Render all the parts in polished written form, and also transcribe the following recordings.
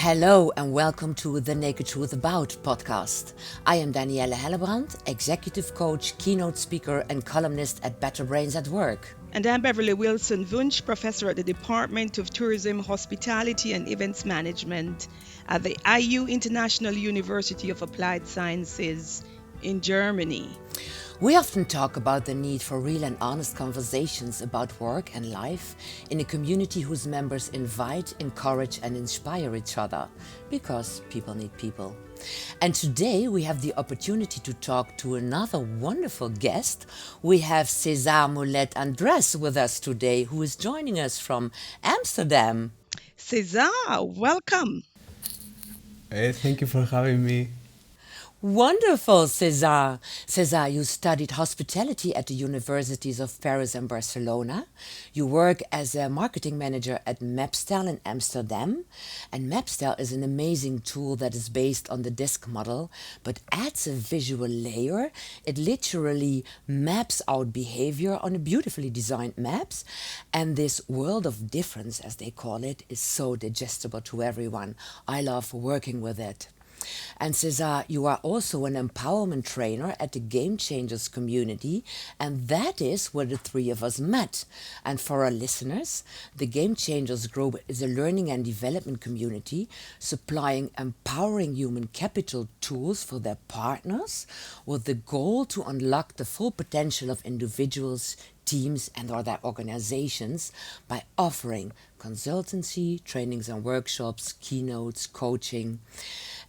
Hello and welcome to the Naked Truth About podcast. I am Danielle Hellebrand, executive coach, keynote speaker and columnist at Better Brains at Work. And I'm Beverly Wilson Wunsch, professor at the Department of Tourism, Hospitality and Events Management at the IU International University of Applied Sciences in Germany. We often talk about the need for real and honest conversations about work and life in a community whose members invite, encourage and inspire each other, because people need people. And today we have the opportunity to talk to another wonderful guest. We have Cesar Mulet Andres with us today, who is joining us from Amsterdam. Cesar, welcome. Hey, thank you for having me. Wonderful, Cesar. Cesar, you studied hospitality at the universities of Paris and Barcelona. You work as a marketing manager at MapsTell in Amsterdam. And MapsTell is an amazing tool that is based on the disc model, but adds a visual layer. It literally maps out behavior on a beautifully designed maps. And this world of difference, as they call it, is so digestible to everyone. I love working with it. And Cesar, you are also an empowerment trainer at the GameChangers Community, and that is where the three of us met. And for our listeners, the GameChangers Group is a learning and development community supplying empowering human capital tools for their partners with the goal to unlock the full potential of individuals, teams and or their organizations by offering consultancy, trainings and workshops, keynotes, coaching.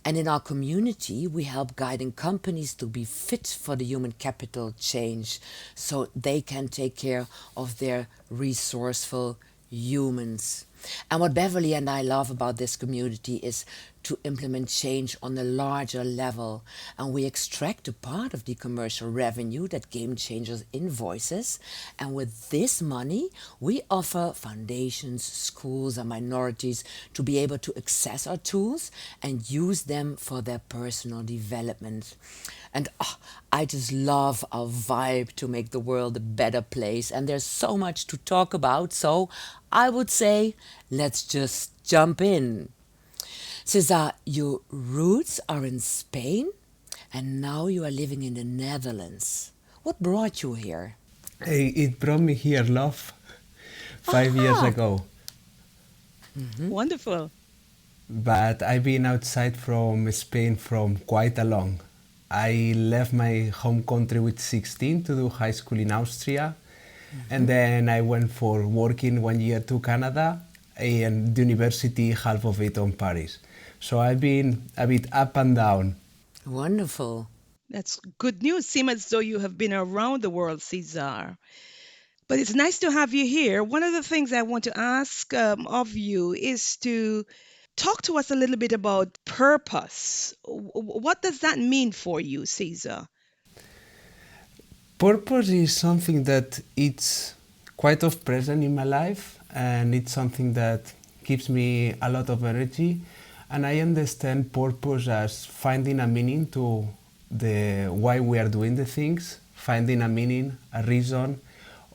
And in our community, we help guiding companies to be fit for the human capital change so they can take care of their resourceful humans. And what Beverly and I love about this community is to implement change on a larger level. And we extract a part of the commercial revenue that GameChangers invoices. And with this money, we offer foundations, schools and minorities to be able to access our tools and use them for their personal development. And I just love our vibe to make the world a better place. And there's so much to talk about. So I would say, let's just jump in. Cesar, your roots are in Spain and now you are living in the Netherlands. What brought you here? It brought me here, love, 5 years ago. Mm-hmm. Wonderful. But I've been outside from Spain from quite a long. I left my home country with 16 to do high school in Austria. Mm-hmm. And then I went for working 1 year to Canada and the university, half of it on Paris. So I've been a bit up and down. Wonderful. That's good news. Seems as though you have been around the world, Cesar. But it's nice to have you here. One of the things I want to ask of you is to talk to us a little bit about purpose. What does that mean for you, Cesar? Purpose is something that it's quite of present in my life, and it's something that gives me a lot of energy. And I understand purpose as finding a meaning to the why we are doing the things, finding a meaning, a reason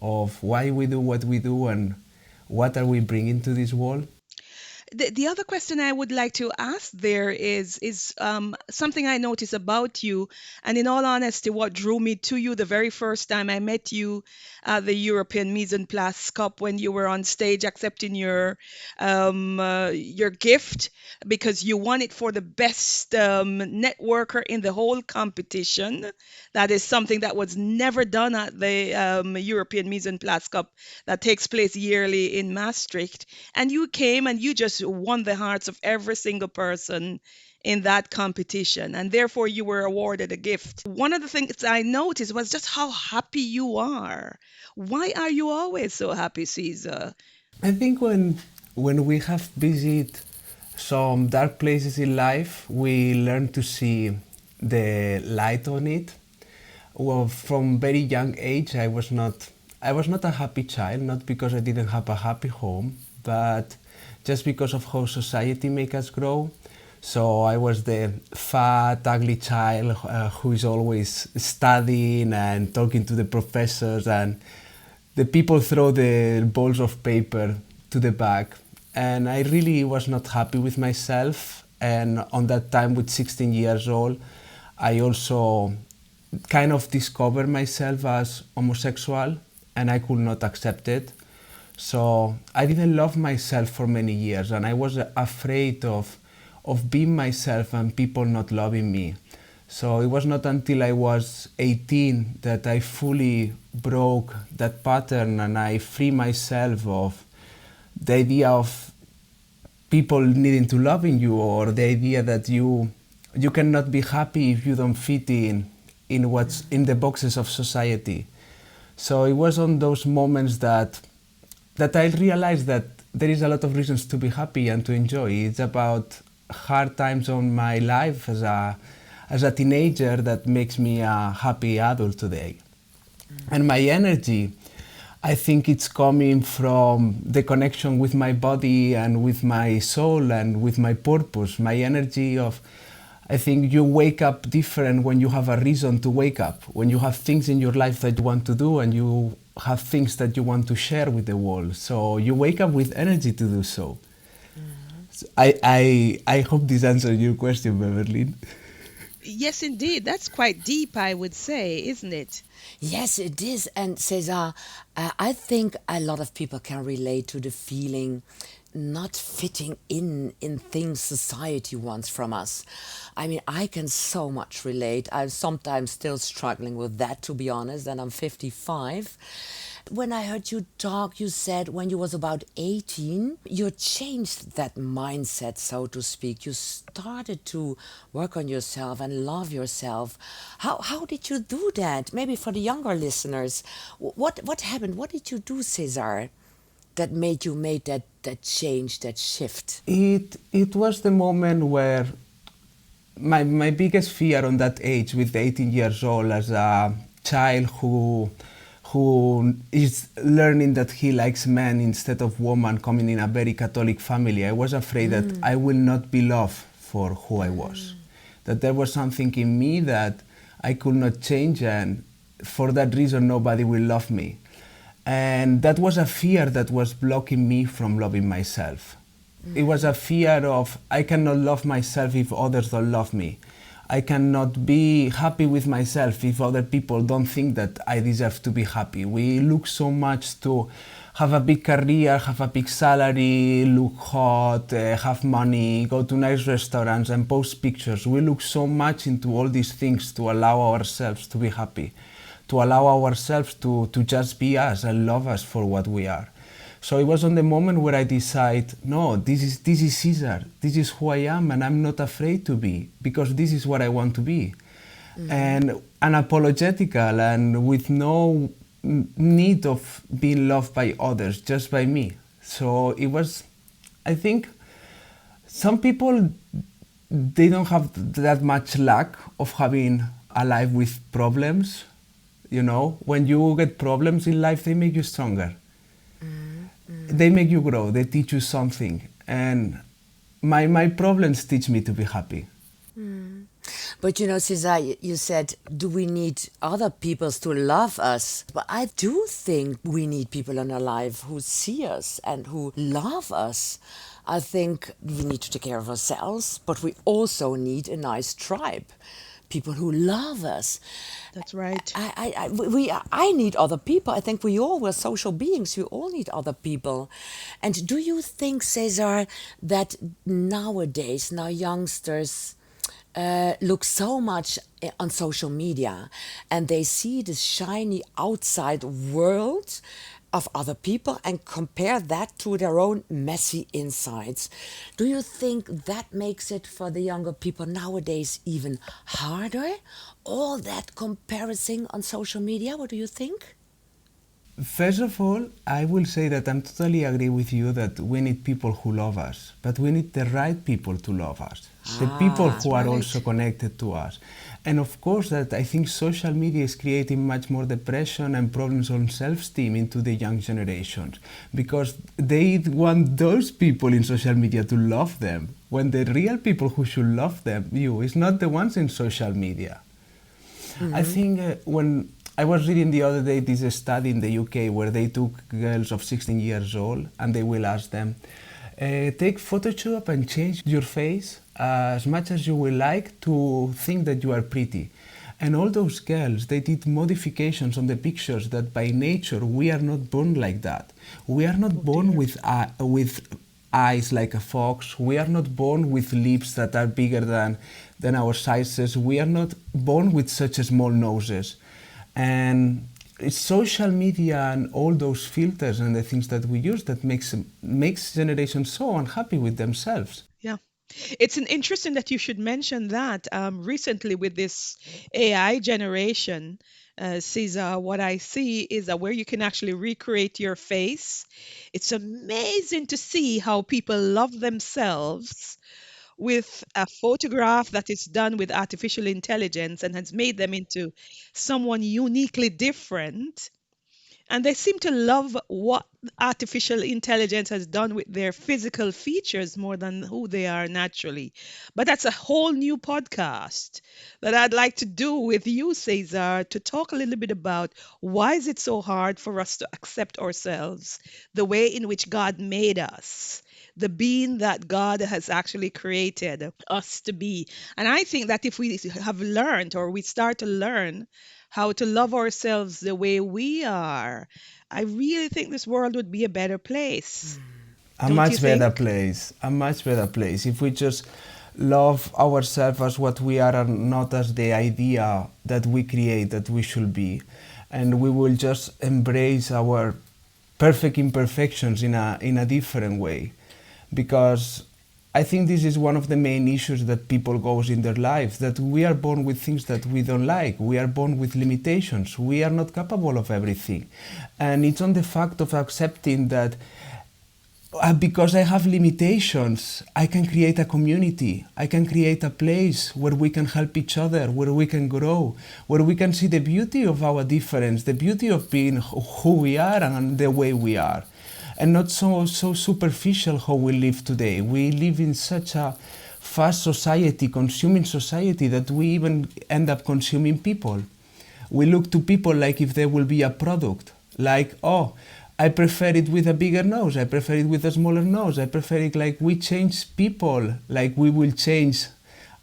of why we do what we do and what are we bringing to this world. The other question I would like to ask there is something I noticed about you, and in all honesty, what drew me to you the very first time I met you at the European Mise en Place Cup when you were on stage accepting your gift because you won it for the best networker in the whole competition. That is something that was never done at the European Mise en Place Cup that takes place yearly in Maastricht. And you came and you just won the hearts of every single person in that competition, and therefore you were awarded a gift. One of the things I noticed was just how happy you are. Why are you always so happy, Cesar? I think when we have visited some dark places in life, we learn to see the light on it. Well, from very young age, I was not a happy child, not because I didn't have a happy home, but just because of how society makes us grow. So I was the fat, ugly child who is always studying and talking to the professors, and the people throw the balls of paper to the back and I really was not happy with myself. And on that time, with 16 years old, I also kind of discovered myself as homosexual, and I could not accept it. So I didn't love myself for many years, and I was afraid of being myself and people not loving me. So it was not until I was 18 that I fully broke that pattern and I free myself of the idea of people needing to love in you, or the idea that you cannot be happy if you don't fit in what's in the boxes of society. So it was on those moments that I realized that there is a lot of reasons to be happy and to enjoy. It's about hard times on my life as a teenager that makes me a happy adult today. And my energy, I think it's coming from the connection with my body and with my soul and with my purpose. My energy of, I think you wake up different when you have a reason to wake up, when you have things in your life that you want to do and you have things that you want to share with the world. So you wake up with energy to do so. So I hope this answers your question, Beverly. Yes, indeed. That's quite deep, I would say, isn't it? Yes, it is. And Cesar, I think a lot of people can relate to the feeling not fitting in things society wants from us. I mean, I can so much relate. I'm sometimes still struggling with that, to be honest, and I'm 55. When I heard you talk, you said when you was about 18, you changed that mindset, so to speak. You started to work on yourself and love yourself. How did you do that? Maybe for the younger listeners, what happened? What did you do, Cesar, that made you make that change, that shift? It was the moment where my biggest fear on that age, with 18 years old, as a child who is learning that he likes men instead of women, coming in a very Catholic family, I was afraid that I will not be loved for who I was. That there was something in me that I could not change, and for that reason nobody will love me. And that was a fear that was blocking me from loving myself. It was a fear of, I cannot love myself if others don't love me. I cannot be happy with myself if other people don't think that I deserve to be happy. We look so much to have a big career, have a big salary, look hot, have money, go to nice restaurants and post pictures. We look so much into all these things to allow ourselves to be happy, to allow ourselves to just be us and love us for what we are. So it was on the moment where I decide, no, this is Cesar, this is who I am, and I'm not afraid to be, because this is what I want to be. And unapologetical and with no need of being loved by others, just by me. So it was, I think, some people, they don't have that much luck of having a life with problems. You know, when you get problems in life, they make you stronger. They make you grow, they teach you something. And my problems teach me to be happy. But you know, Cesar, you said, do we need other people to love us? But I do think we need people in our life who see us and who love us. I think we need to take care of ourselves, but we also need a nice tribe. People who love us. That's right. I need other people. I think we're social beings. We all need other people. And do you think, Cesar, that nowadays, now youngsters look so much on social media and they see this shiny outside world of other people and compare that to their own messy insides? Do you think that makes it for the younger people nowadays even harder? All that comparison on social media, what do you think? First of all, I will say that I'm totally agree with you that we need people who love us, but we need the right people to love us. The people who are also connected to us. And of course that I think social media is creating much more depression and problems on self-esteem into the young generations, because they want those people in social media to love them, when the real people who should love them, is not the ones in social media. I think when I was reading the other day this study in the UK where they took girls of 16 years old and they will ask them, Take Photoshop and change your face as much as you will like to think that you are pretty. And all those girls, they did modifications on the pictures that by nature we are not born like that. We are not born with eyes like a fox. We are not born with lips that are bigger than our sizes. We are not born with such small noses. And it's social media and all those filters and the things that we use that makes generations so unhappy with themselves. Yeah. It's an interesting that you should mention that. Recently, with this AI generation, Cesar, what I see is that where you can actually recreate your face. It's amazing to see how people love themselves with a photograph that is done with artificial intelligence and has made them into someone uniquely different. And they seem to love what artificial intelligence has done with their physical features more than who they are naturally. But that's a whole new podcast that I'd like to do with you, Cesar, to talk a little bit about why is it so hard for us to accept ourselves the way in which God made us, the being that God has actually created us to be. And I think that if we have learned or we start to learn how to love ourselves the way we are, I really think this world would be a better place. A Don't you much better think? place. A much better place. If we just love ourselves as what we are and not as the idea that we create that we should be. And we will just embrace our perfect imperfections in a different way. Because I think this is one of the main issues that people goes in their life, that we are born with things that we don't like. We are born with limitations. We are not capable of everything. And it's on the fact of accepting that because I have limitations, I can create a community. I can create a place where we can help each other, where we can grow, where we can see the beauty of our difference, the beauty of being who we are and the way we are. And not so superficial how we live today. We live in such a fast society, consuming society, that we even end up consuming people. We look to people like if they will be a product. Like, oh, I prefer it with a bigger nose. I prefer it with a smaller nose. I prefer it like we change people, like we will change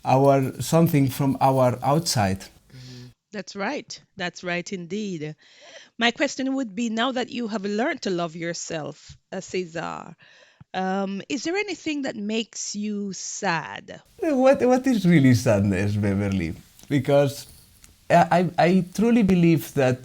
our something from our outside. That's right. That's right indeed. My question would be now that you have learned to love yourself, Cesar, is there anything that makes you sad? What is really sadness, Beverly? Because I truly believe that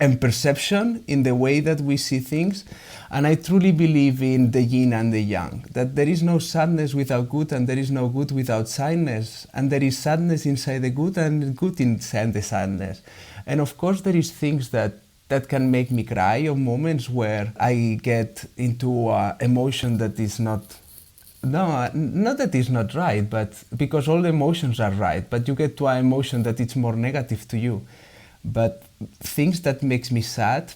in perception, in the way that we see things, and I truly believe in the yin and the yang, that there is no sadness without good and there is no good without sadness, and there is sadness inside the good and good inside the sadness. And of course there is things that can make me cry, or moments where I get into emotion that is not that it's not right, but because all the emotions are right, but you get to an emotion that it's more negative to you. But things that makes me sad,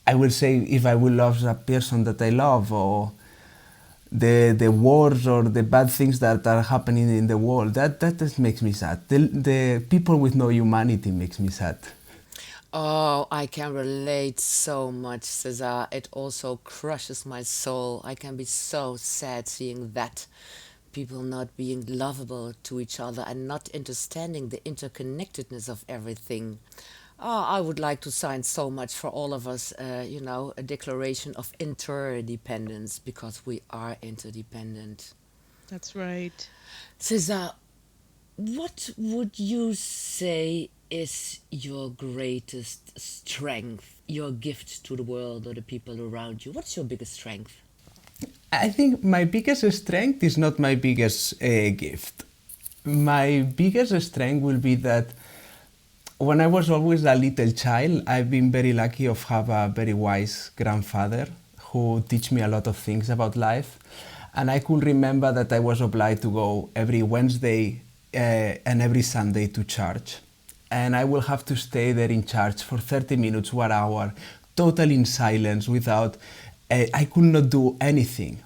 I will say if I will love a person that I love, or the wars or the bad things that are happening in the world, that just makes me sad. The people with no humanity makes me sad. Oh, I can relate so much, Cesar. It also crushes my soul. I can be so sad seeing that. People not being lovable to each other and not understanding the interconnectedness of everything. Oh, I would like to sign so much for all of us, a declaration of interdependence because we are interdependent. That's right. Cesar, what would you say is your greatest strength, your gift to the world or the people around you? What's your biggest strength? I think my biggest strength is not my biggest gift. My biggest strength will be that when I was always a little child, I've been very lucky of have a very wise grandfather who teach me a lot of things about life. And I could remember that I was obliged to go every Wednesday and every Sunday to church. And I will have to stay there in church for 30 minutes, 1 hour, totally in silence without, I could not do anything.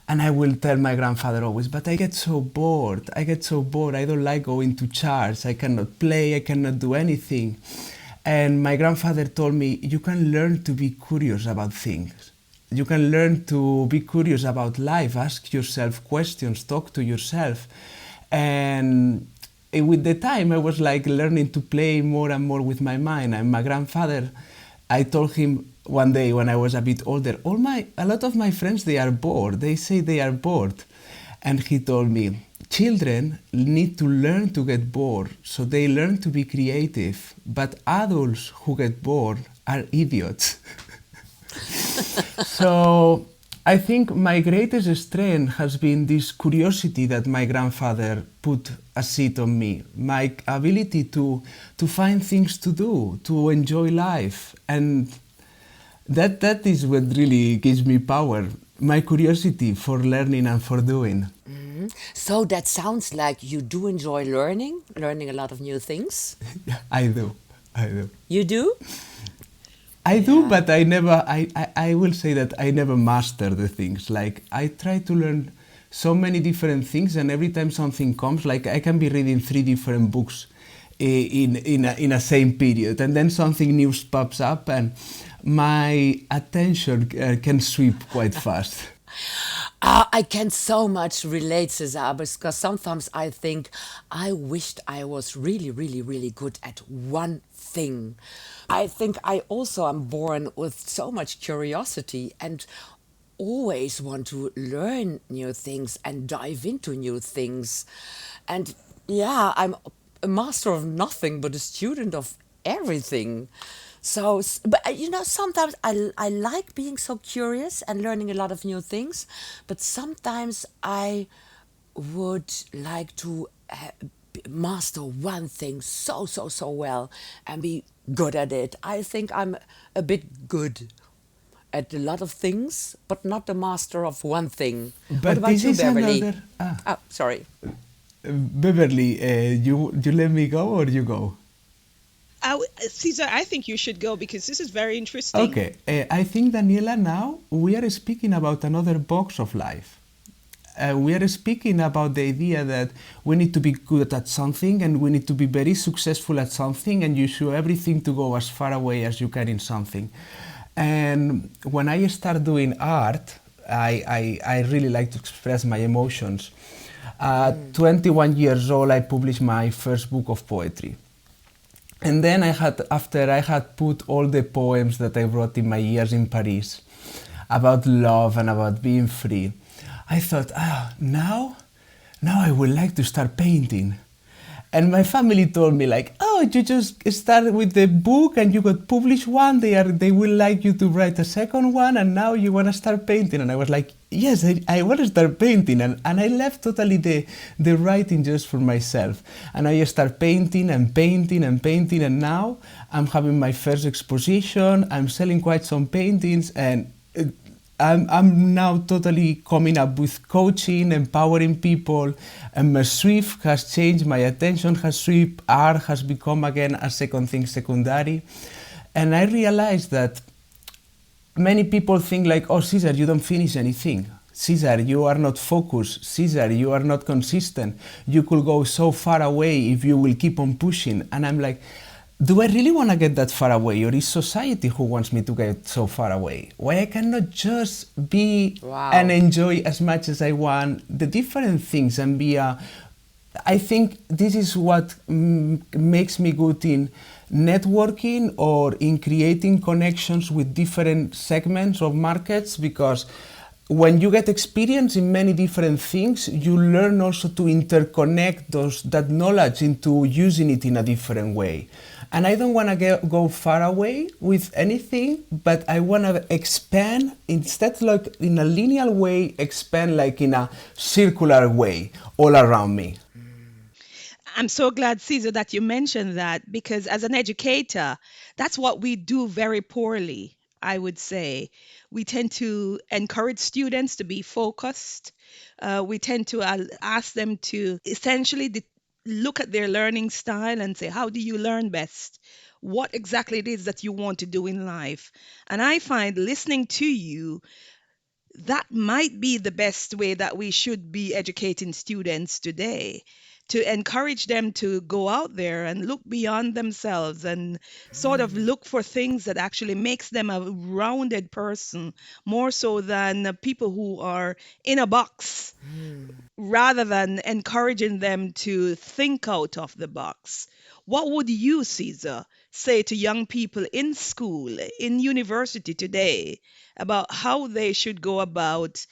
And I will tell my grandfather always, but I get so bored. I get so bored. I don't like going to church. I cannot play. I cannot do anything. And my grandfather told me, you can learn to be curious about things. You can learn to be curious about life, ask yourself questions, talk to yourself. And with the time, I was like learning to play more and more with my mind. And my grandfather, I told him one day when I was a bit older, a lot of my friends, they are bored. They say they are bored. And he told me, children need to learn to get bored, so they learn to be creative. But adults who get bored are idiots. So I think my greatest strength has been this curiosity that my grandfather put a seed on me, my ability to find things to do, to enjoy life. And that is what really gives me power, my curiosity for learning and for doing. So that sounds like you do enjoy learning a lot of new things. I do. I do. You do? I do, Yeah. but I will say that I never master the things. Like, I try to learn so many different things, and every time something comes, like, I can be reading 3 different books in a same period, and then something new pops up, and my attention can sweep quite fast. I can so much relate, Cesar, because sometimes I think I wished I was really, really, really good at one thing. I think I also am born with so much curiosity and always want to learn new things and dive into new things. And yeah, I'm a master of nothing but a student of everything. So, but sometimes I like being so curious and learning a lot of new things, but sometimes I would like to master one thing so well and be good at it. I think I'm a bit good at a lot of things, but not the master of one thing. What But about this you, is Beverly? another. Oh, sorry. Beverly, you let me go or you go? Caesar, I think you should go because this is very interesting. Okay, I think, Daniela, now we are speaking about another box of life. We are speaking about the idea that we need to be good at something and we need to be very successful at something, and you should everything to go as far away as you can in something. And when I start doing art, I really like to express my emotions. At 21 years old, I published my first book of poetry. And then after I had put all the poems that I wrote in my years in Paris about love and about being free, I thought, now I would like to start painting. And my family told me, like, oh, you just start with the book and you got published one. They will like you to write a second one, and now you want to start painting. And I was like, yes, I want to start painting. And I left totally the writing just for myself. And I start painting and painting and painting. And now I'm having my first exposition. I'm selling quite some paintings, and I'm now totally coming up with coaching, empowering people, and my swift has changed, my attention has swept, art has become again a second thing, secondary. And I realized that many people think like, oh, Cesar, you don't finish anything. Cesar, you are not focused. Cesar, you are not consistent. You could go so far away if you will keep on pushing. And I'm like, do I really want to get that far away, or is society who wants me to get so far away? Why I cannot just be and Wow. enjoy as much as I want the different things and be a... I think this is what makes me good in networking or in creating connections with different segments of markets, because when you get experience in many different things, you learn also to interconnect that knowledge into using it in a different way. And I don't want to go far away with anything, but I want to expand, instead like in a linear way, expand like in a circular way all around me. I'm so glad, Caesar, that you mentioned that because as an educator, that's what we do very poorly, I would say. We tend to encourage students to be focused. We tend to ask them to essentially look at their learning style and say, how do you learn best? What exactly it is that you want to do in life? And I find listening to you, that might be the best way that we should be educating students today, to encourage them to go out there and look beyond themselves and sort of look for things that actually makes them a rounded person, more so than people who are in a box, rather than encouraging them to think out of the box. What would you, Caesar, say to young people in school, in university today, about how they should go about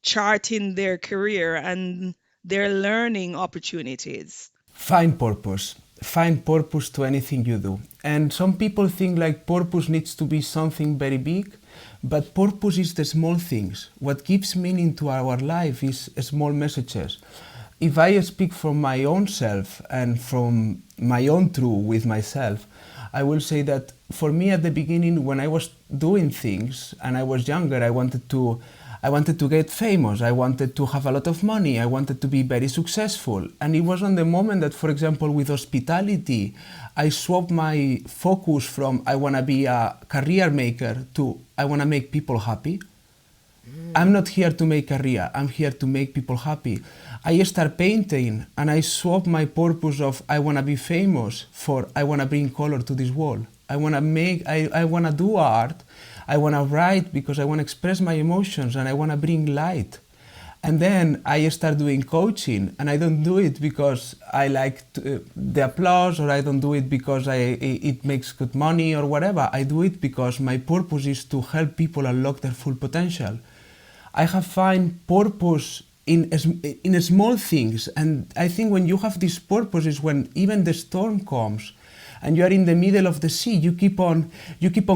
charting their career and their learning opportunities? Find purpose. Find purpose to anything you do. And some people think like purpose needs to be something very big, but purpose is the small things. What gives meaning to our life is small messages. If I speak from my own self and from my own truth with myself, I will say that for me at the beginning, when I was doing things and I was younger, I wanted to get famous, I wanted to have a lot of money, I wanted to be very successful. And it was on the moment that, for example, with hospitality, I swapped my focus from I want to be a career maker to I want to make people happy. I'm not here to make career, I'm here to make people happy. I start painting and I swap my purpose of I want to be famous for I want to bring color to this world. I want to do art. I want to write because I want to express my emotions and I want to bring light. And then I start doing coaching, and I don't do it because I like the applause, or I don't do it because it makes good money or whatever. I do it because my purpose is to help people unlock their full potential. I have found purpose in small things, and I think when you have this purpose is when even the storm comes and you are in the middle of the sea, you keep on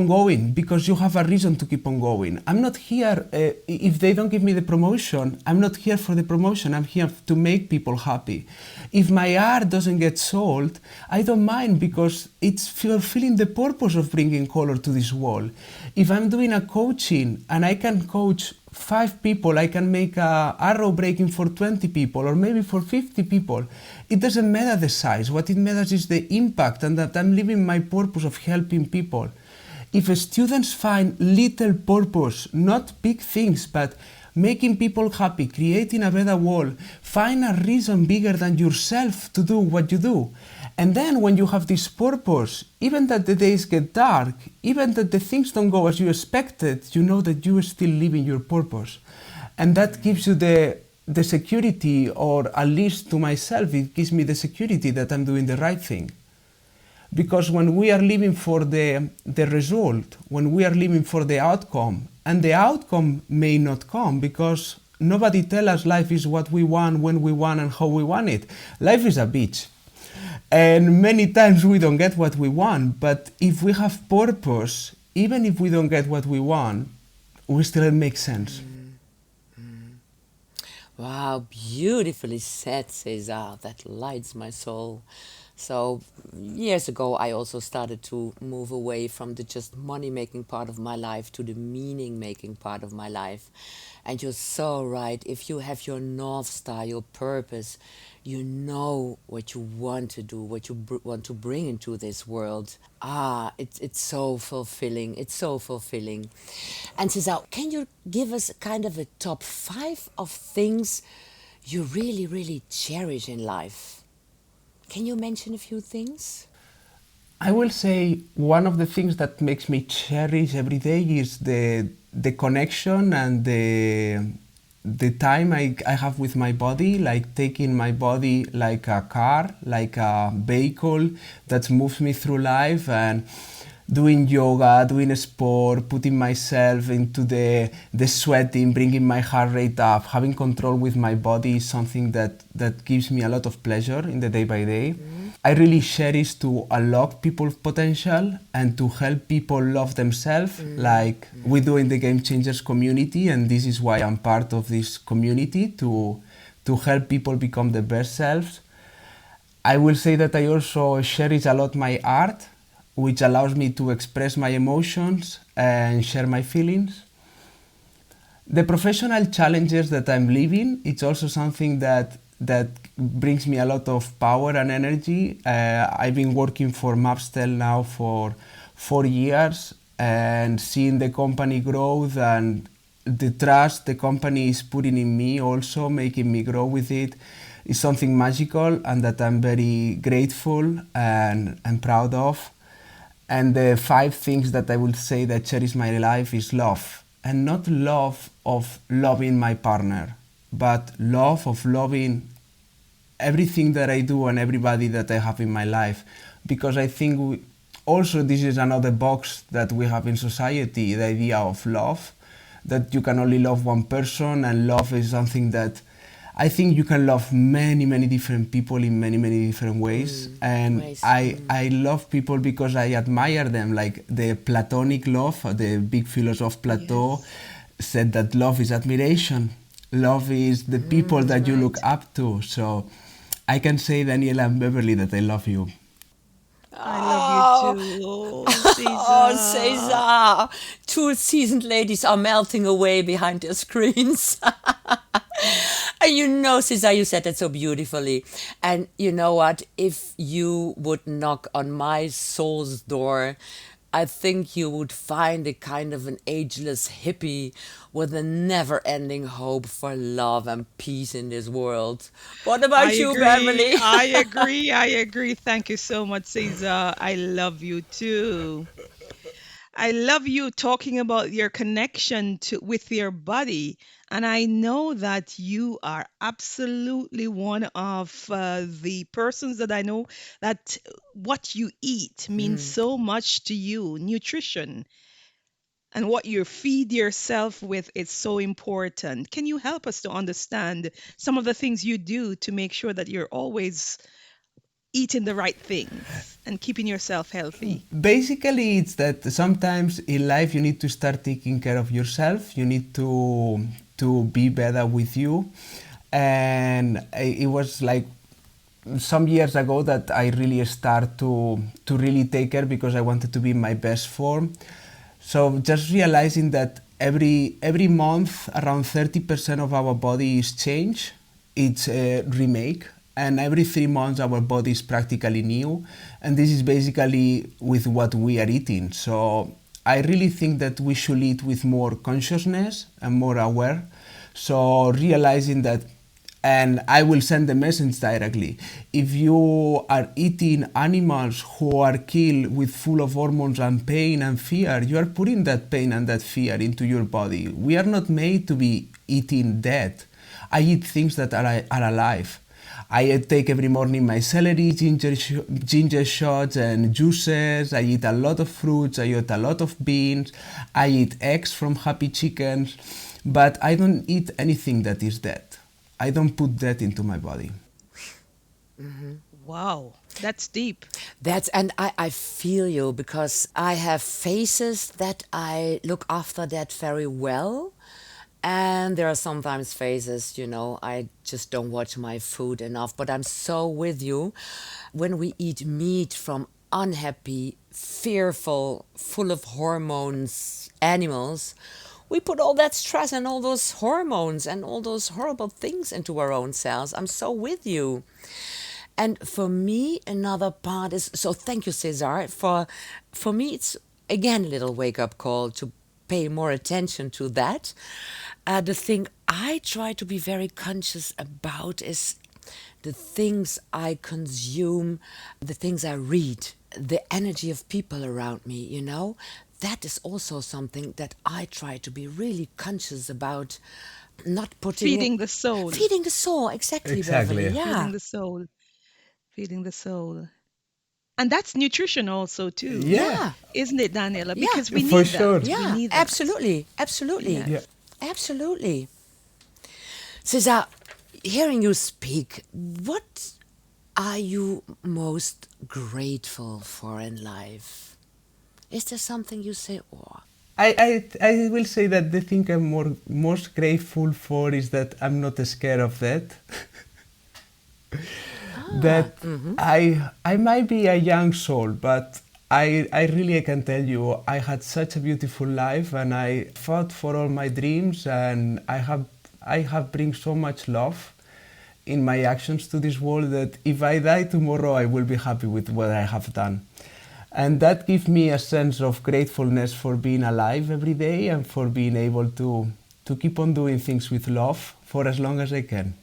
going because you have a reason to keep on going. I'm not here, if they don't give me the promotion, I'm not here for the promotion, I'm here to make people happy. If my art doesn't get sold, I don't mind because it's fulfilling the purpose of bringing color to this world. If I'm doing a coaching and I can coach 5 people, I can make a arrow breaking for 20 people or maybe for 50 people. It doesn't matter the size. What it matters is the impact and that I'm living my purpose of helping people. If students find little purpose, not big things, but making people happy, creating a better world, find a reason bigger than yourself to do what you do. And then when you have this purpose, even that the days get dark, even that the things don't go as you expected, you know that you are still living your purpose. And that gives you the security, or at least to myself, it gives me the security that I'm doing the right thing. Because when we are living for the result, when we are living for the outcome, and the outcome may not come because nobody tells us life is what we want, when we want, and how we want it. Life is a beach. And many times we don't get what we want, but if we have purpose, even if we don't get what we want, we still make sense. Wow, beautifully said, Cesar. That lights my soul. So years ago, I also started to move away from the just money-making part of my life to the meaning-making part of my life. And you're so right. If you have your North Star, your purpose, you know what you want to do, what you want to bring into this world. It's so fulfilling. It's so fulfilling. And Cesar, can you give us kind of a top 5 of things you really, really cherish in life? Can you mention a few things? I will say one of the things that makes me cherish every day is the connection and the time I have with my body, like taking my body like a car, like a vehicle that moves me through life, and doing yoga, doing a sport, putting myself into the sweating, bringing my heart rate up, having control with my body is something that gives me a lot of pleasure in the day by day. I really cherish to unlock people's potential and to help people love themselves, like we do in the GameChangers community, and this is why I'm part of this community, to help people become their best selves. I will say that I also cherish a lot my art, which allows me to express my emotions and share my feelings. The professional challenges that I'm living, it's also something that brings me a lot of power and energy. I've been working for MapsTell now for 4 years, and seeing the company growth and the trust the company is putting in me also making me grow with it. is something magical and that I'm very grateful and proud of. And the 5 things that I would say that cherish my life is love. And not love of loving my partner, but love of loving everything that I do and everybody that I have in my life. Because I think also this is another box that we have in society, the idea of love, that you can only love one person, and love is something that I think you can love many, many different people in many, many different ways. And I love people because I admire them, like the Platonic love, the big philosopher Plato said that love is admiration. Love is the people that you look up to. So I can say, Daniela and Beverly, that I love you. I love you Oh, too. Oh, oh, Cesar. Cesar. 2 seasoned ladies are melting away behind their screens. And you know, Cesar, you said that so beautifully. And you know what? If you would knock on my soul's door, I think you would find a kind of an ageless hippie with a never ending hope for love and peace in this world. What I about you, agree. Beverly? I agree. I agree. Thank you so much, Cesar. I love you too. I love you talking about your connection to with your body. And I know that you are absolutely one of the persons that I know that what you eat means so much to you. Nutrition and what you feed yourself with is so important. Can you help us to understand some of the things you do to make sure that you're always eating the right things and keeping yourself healthy? Basically, it's that sometimes in life you need to start taking care of yourself. You need to be better with you. And it was like some years ago that I really start to really take care because I wanted to be in my best form. So just realizing that every month around 30% of our body is change, it's a remake, and every 3 months our body is practically new, and this is basically with what we are eating. So I really think that we should eat with more consciousness and more aware. So realizing that, and I will send the message directly. If you are eating animals who are killed with full of hormones and pain and fear, you are putting that pain and that fear into your body. We are not made to be eating dead. I eat things that are alive. I take every morning my celery, ginger shots and juices. I eat a lot of fruits. I eat a lot of beans. I eat eggs from happy chickens. But I don't eat anything that is dead. I don't put that into my body. Wow, that's deep. And I feel you because I have phases that I look after that very well. And there are sometimes phases, I just don't watch my food enough. But I'm so with you. When we eat meat from unhappy, fearful, full of hormones animals, we put all that stress and all those hormones and all those horrible things into our own cells. I'm so with you. And for me, another part is, so thank you, Cesar. For me, it's again a little wake up call to pay more attention to that. The thing I try to be very conscious about is the things I consume, the things I read, the energy of people around me. That is also something that I try to be really conscious about, not putting it. Feeding the soul. Feeding the soul, exactly, Beverly. Exactly. Yeah. Feeding the soul. Feeding the soul. And that's nutrition also too. Yeah, Yeah. Isn't it, Daniela? Yeah. Because we for need that. sure. We Yeah, need that. absolutely. Absolutely. Yeah. Yes. Absolutely. Cesar, hearing you speak, what are you most grateful for in life? Is there something you say, oh, I will say that the thing I'm most grateful for is that I'm not scared of that. That I might be a young soul, but I really can tell you I had such a beautiful life and I fought for all my dreams, and I have bring so much love in my actions to this world that if I die tomorrow I will be happy with what I have done. And that gives me a sense of gratefulness for being alive every day and for being able to keep on doing things with love for as long as I can.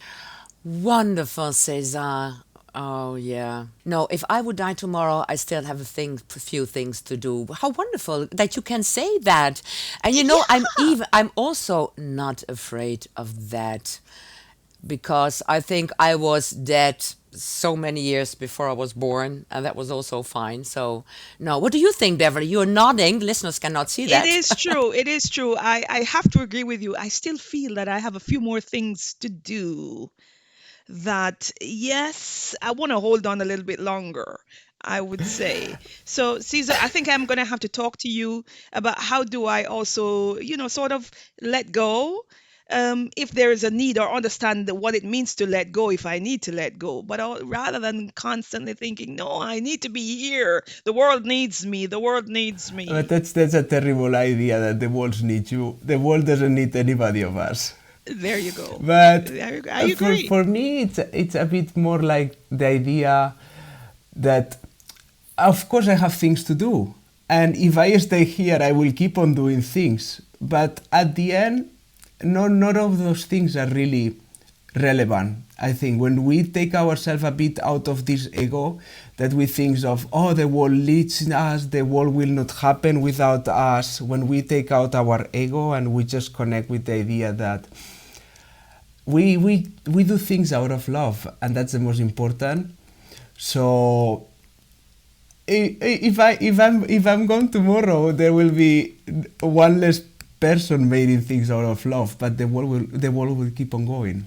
Wonderful, Cesar. Oh yeah. No, if I would die tomorrow, I still have a few things to do. How wonderful that you can say that. And Yeah. I'm also not afraid of that because I think I was dead so many years before I was born, and that was also fine. So, no. What do you think, Beverly? You're nodding. Listeners cannot see It that. is true. It is true. I have to agree with you. I still feel that I have a few more things to do. That, yes, I want to hold on a little bit longer, I would say. So, Caesar, I think I'm going to have to talk to you about how do I also, sort of let go. If there is a need or understand what it means to let go, if I need to let go, but rather than constantly thinking, no, I need to be here. The world needs me. The world needs But me. that's a terrible idea that the world needs you. The world doesn't need anybody of us. There you go. But I for agree. for me, it's a bit more like the idea that, of course, I have things to do, and if I stay here, I will keep on doing things. But at the end, no, none of those things are really relevant. I think when we take ourselves a bit out of this ego, that we think of, oh, the world leads us, the world will not happen without us. When we take out our ego and we just connect with the idea that we do things out of love, and that's the most important. So if I'm gone tomorrow, there will be one less person making things out of love, but the world will keep on going.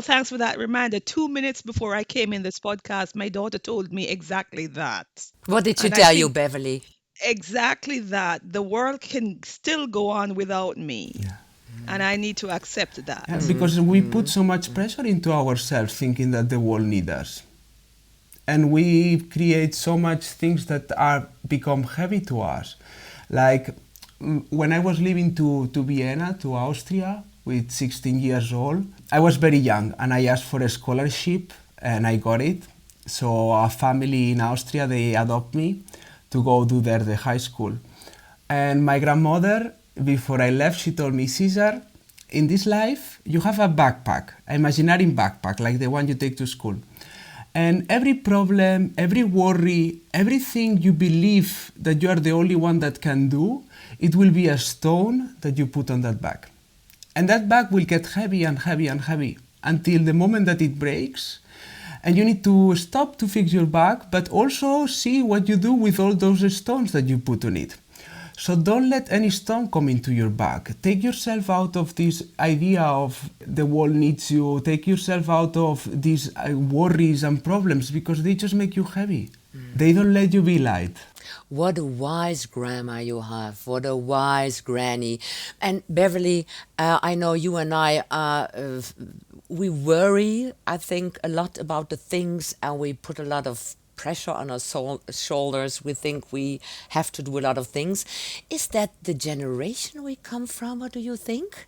Thanks for that reminder. 2 minutes before I came in this podcast, my daughter told me exactly that. What did she And I tell you, think Beverly? exactly that. The world can still go on without me. Yeah. And I need to accept that. Yeah, because we put so much pressure into ourselves thinking that the world needs us. And we create so much things that are become heavy to us. Like when I was leaving to Vienna, to Austria, with 16 years old, I was very young and I asked for a scholarship and I got it. So a family in Austria, they adopt me to go do there the high school. And my grandmother, before I left, she told me, Cesar, in this life, you have a backpack, an imaginary backpack, like the one you take to school. And every problem, every worry, everything you believe that you are the only one that can do, it will be a stone that you put on that bag. And that bag will get heavy and heavy and heavy until the moment that it breaks. And you need to stop to fix your bag, but also see what you do with all those stones that you put on it. So don't let any stone come into your bag. Take yourself out of this idea of the world needs you. Take yourself out of these worries and problems because they just make you heavy. They don't let you be light. What a wise grandma you have. What a wise granny. And Beverly, I know you and I, we worry, I think, a lot about the things and we put a lot of pressure on our shoulders. We think we have to do a lot of things. Is that the generation we come from? What do you think?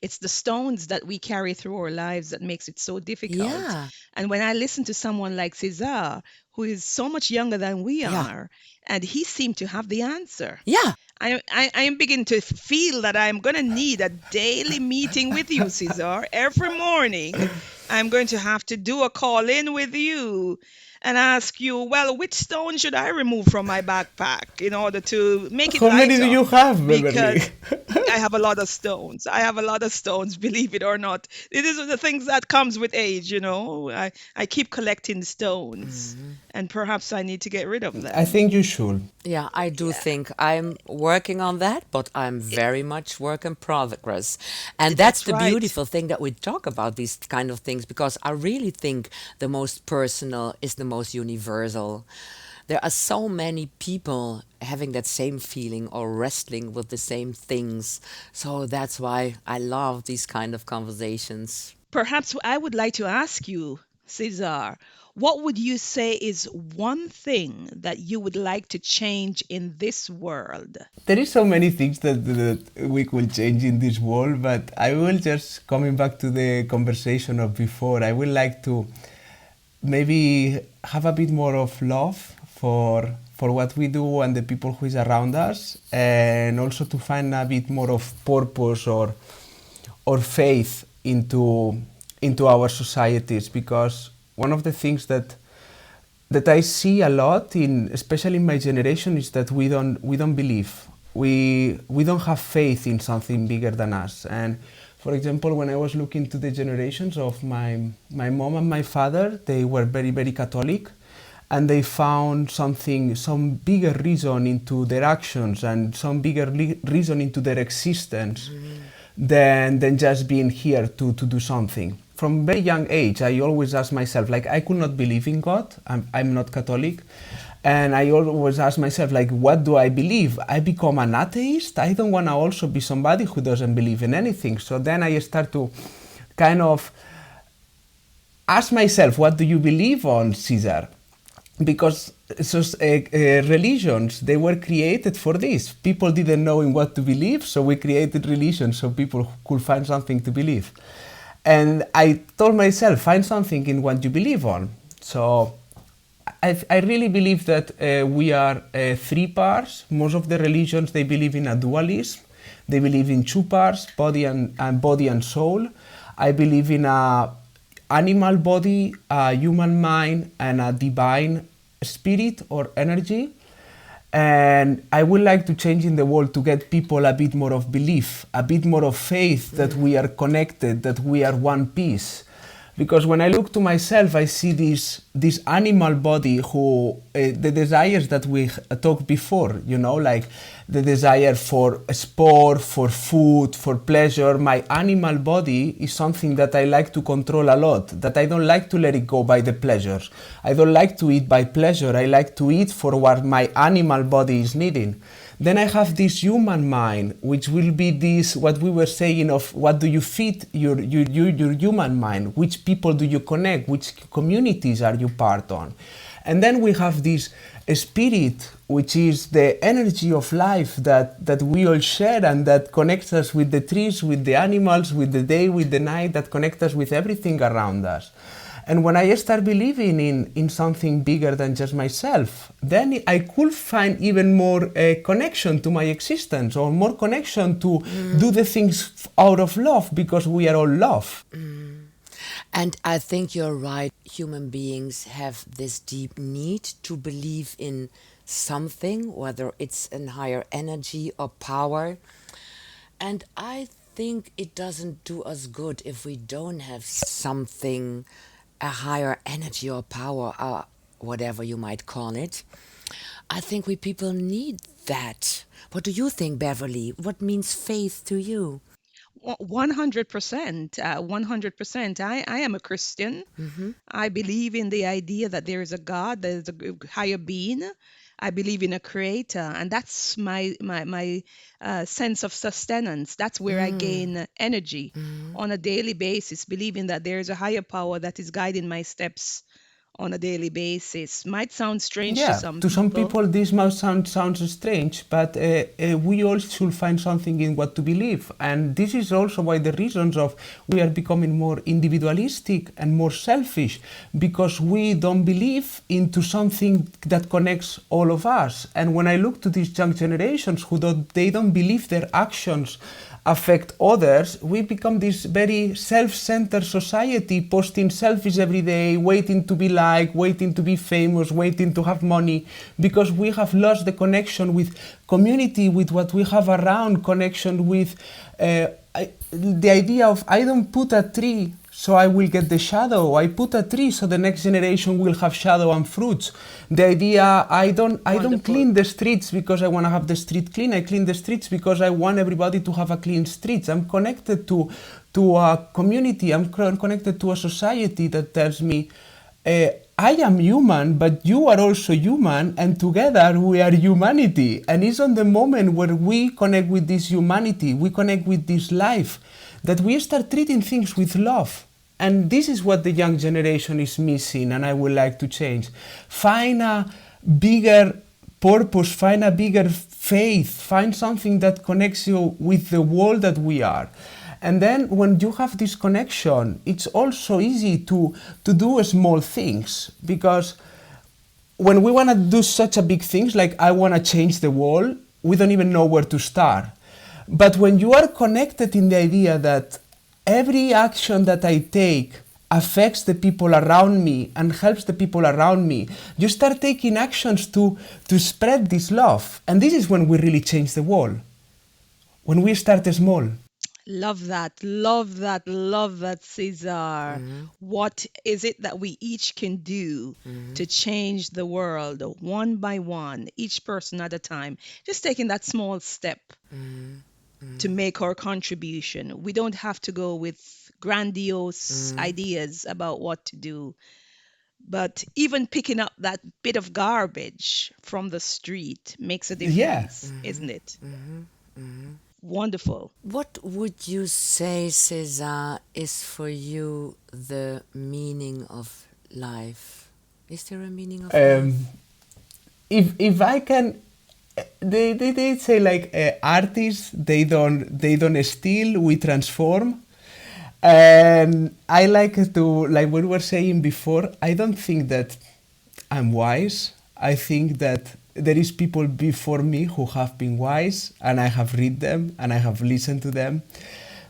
It's the stones that we carry through our lives that makes it so difficult. Yeah, And when I listen to someone like Cesar, who is so much younger than we yeah, are, and he seemed to have the answer. yeah. I am beginning to feel that I'm going to need a daily meeting with you, Cesar. Every morning, I'm going to have to do a call in with you and ask you, well, which stone should I remove from my backpack in order to make it How many do lighter? you have, Beverly? Because I have a lot of stones. I have a lot of stones, believe it or not. It is the things that comes with age. I keep collecting stones, and perhaps I need to get rid of I them. think you should. Yeah, I do Yeah, think I'm working on that, but I'm very much work in progress. And that's that's the right. beautiful thing that we talk about these kind of things because I really think the most personal is the most universal. There are so many people having that same feeling or wrestling with the same things. So that's why I love these kind of conversations. Perhaps I would like to ask you, Cesar, what would you say is one thing that you would like to change in this world? There is so many things that we could change in this world, but I will just coming back to the conversation of before. I would like to maybe have a bit more of love for what we do and the people who is around us, and also to find a bit more of purpose or faith into our societies, because one of the things that I see a lot in, especially in my generation, is that we don't believe. We don't have faith in something bigger than us. And for example, when I was looking to the generations of my mom and my father, they were very, very Catholic, and they found some bigger reason into their actions and some bigger reason into their existence than just being here to do something. From very young age, I always ask myself, like, I could not believe in God. I'm not Catholic. And I always ask myself, like, what do I believe? I become an atheist? I don't want to also be somebody who doesn't believe in anything. So then I start to kind of ask myself, what do you believe on, Cesar? Because religions, they were created for this. People didn't know in what to believe, so we created religions so people could find something to believe. And I told myself, find something in what you believe on. So I really believe that we are three parts. Most of the religions, they believe in a dualism. They believe in two parts, body and soul. I believe in a animal body, a human mind, and a divine spirit or energy. And I would like to change in the world to get people a bit more of belief, a bit more of faith that we are connected, that we are one piece. Because when I look to myself, I see this animal body who, the desires that we talked before, like the desire for sport, for food, for pleasure. My animal body is something that I like to control a lot, that I don't like to let it go by the pleasures. I don't like to eat by pleasure. I like to eat for what my animal body is needing. Then I have this human mind, which will be this, what we were saying of what do you feed your human mind, which people do you connect, which communities are you part on. And then we have this spirit, which is the energy of life that we all share and that connects us with the trees, with the animals, with the day, with the night, that connects us with everything around us. And when I start believing in something bigger than just myself, then I could find even more connection to my existence, or more connection to do the things out of love, because we are all love. And I think you're right. Human beings have this deep need to believe in something, whether it's in higher energy or power. And I think it doesn't do us good if we don't have something, a higher energy or power, or whatever you might call it. I think we people need that. What do you think, Beverly? What means faith to you? 100%. 100%. I am a Christian. I believe in the idea that there is a God, there's a higher being. I believe in a creator, and that's my sense of sustenance. That's where I gain energy on a daily basis, believing that there is a higher power that is guiding my steps on a daily basis. Might sound strange to Yeah, some to some people. people this must sounds strange, but we all should find something in what to believe, and this is also why the reasons of we are becoming more individualistic and more selfish, because we don't believe into something that connects all of us. And when I look to these young generations who they don't believe their actions affect others, we become this very self-centered society, posting selfies every day, waiting to be liked, waiting to be famous, waiting to have money, because we have lost the connection with community, with what we have around, connection with the idea of I don't put a tree so I will get the shadow. I put a tree so the next generation will have shadow and fruits. The idea I don't clean the streets because I want to have the street clean. I clean the streets because I want everybody to have a clean streets. I'm connected to a community. I'm connected to a society that tells me I am human, but you are also human, and together we are humanity. And it's on the moment where we connect with this humanity, we connect with this life, that we start treating things with love. And this is what the young generation is missing, and I would like to change. Find a bigger purpose, find a bigger faith, find something that connects you with the world that we are. And then when you have this connection, it's also easy to do small things, because when we want to do such a big things, like I want to change the world, we don't even know where to start. But when you are connected in the idea that every action that I take affects the people around me and helps the people around me, you start taking actions to spread this love. And this is when we really change the world. When we start small. Love that, love that, love that, Cesar. What is it that we each can do to change the world one by one, each person at a time? Just taking that small step to make our contribution. We don't have to go with grandiose ideas about what to do, but even picking up that bit of garbage from the street makes a Yeah. difference, isn't it? Wonderful. What would you say, Cesar, is for you the meaning of life? Is there a meaning of life? If I can, they say like artists they don't steal, we transform. And I like to, like what we were saying before, I don't think that I'm wise. I think that there is people before me who have been wise, and I have read them and I have listened to them.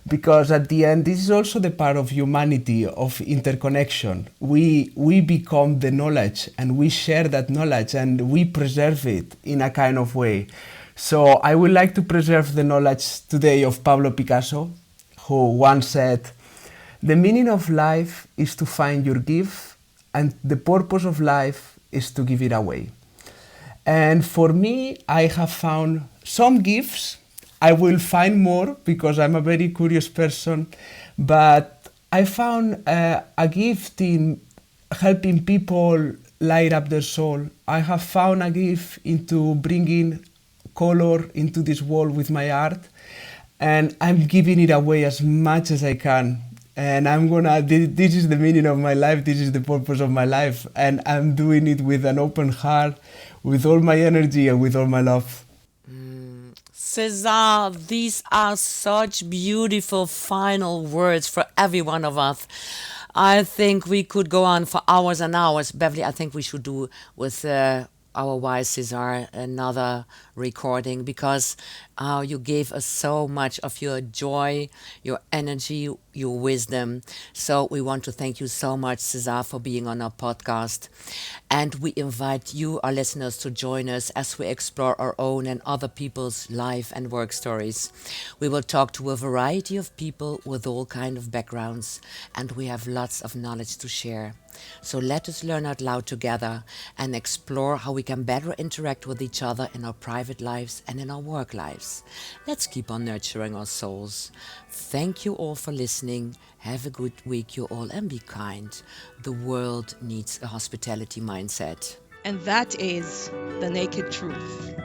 Because at the end, this is also the part of humanity, of interconnection. We become the knowledge and we share that knowledge and we preserve it in a kind of way. So I would like to preserve the knowledge today of Pablo Picasso, who once said, "The meaning of life is to find your gift, and the purpose of life is to give it away." And for me, I have found some gifts. I will find more because I'm a very curious person. But I found a gift in helping people light up their soul. I have found a gift into bringing color into this world with my art. And I'm giving it away as much as I can. And this is the meaning of my life, this is the purpose of my life. And I'm doing it with an open heart, with all my energy and with all my love. Cesar, these are such beautiful final words for every one of us. I think we could go on for hours and hours. Beverly, I think we should do with our wise Cesar another recording because you gave us so much of your joy, your energy, your wisdom. So we want to thank you so much, Cesar, for being on our podcast. And we invite you, our listeners, to join us as we explore our own and other people's life and work stories. We will talk to a variety of people with all kinds of backgrounds, and we have lots of knowledge to share. So let us learn out loud together and explore how we can better interact with each other in our private lives and in our work lives. Let's keep on nurturing our souls. Thank you all for listening. Have a good week, you all, and be kind. The world needs a hospitality mindset. And that is the naked truth.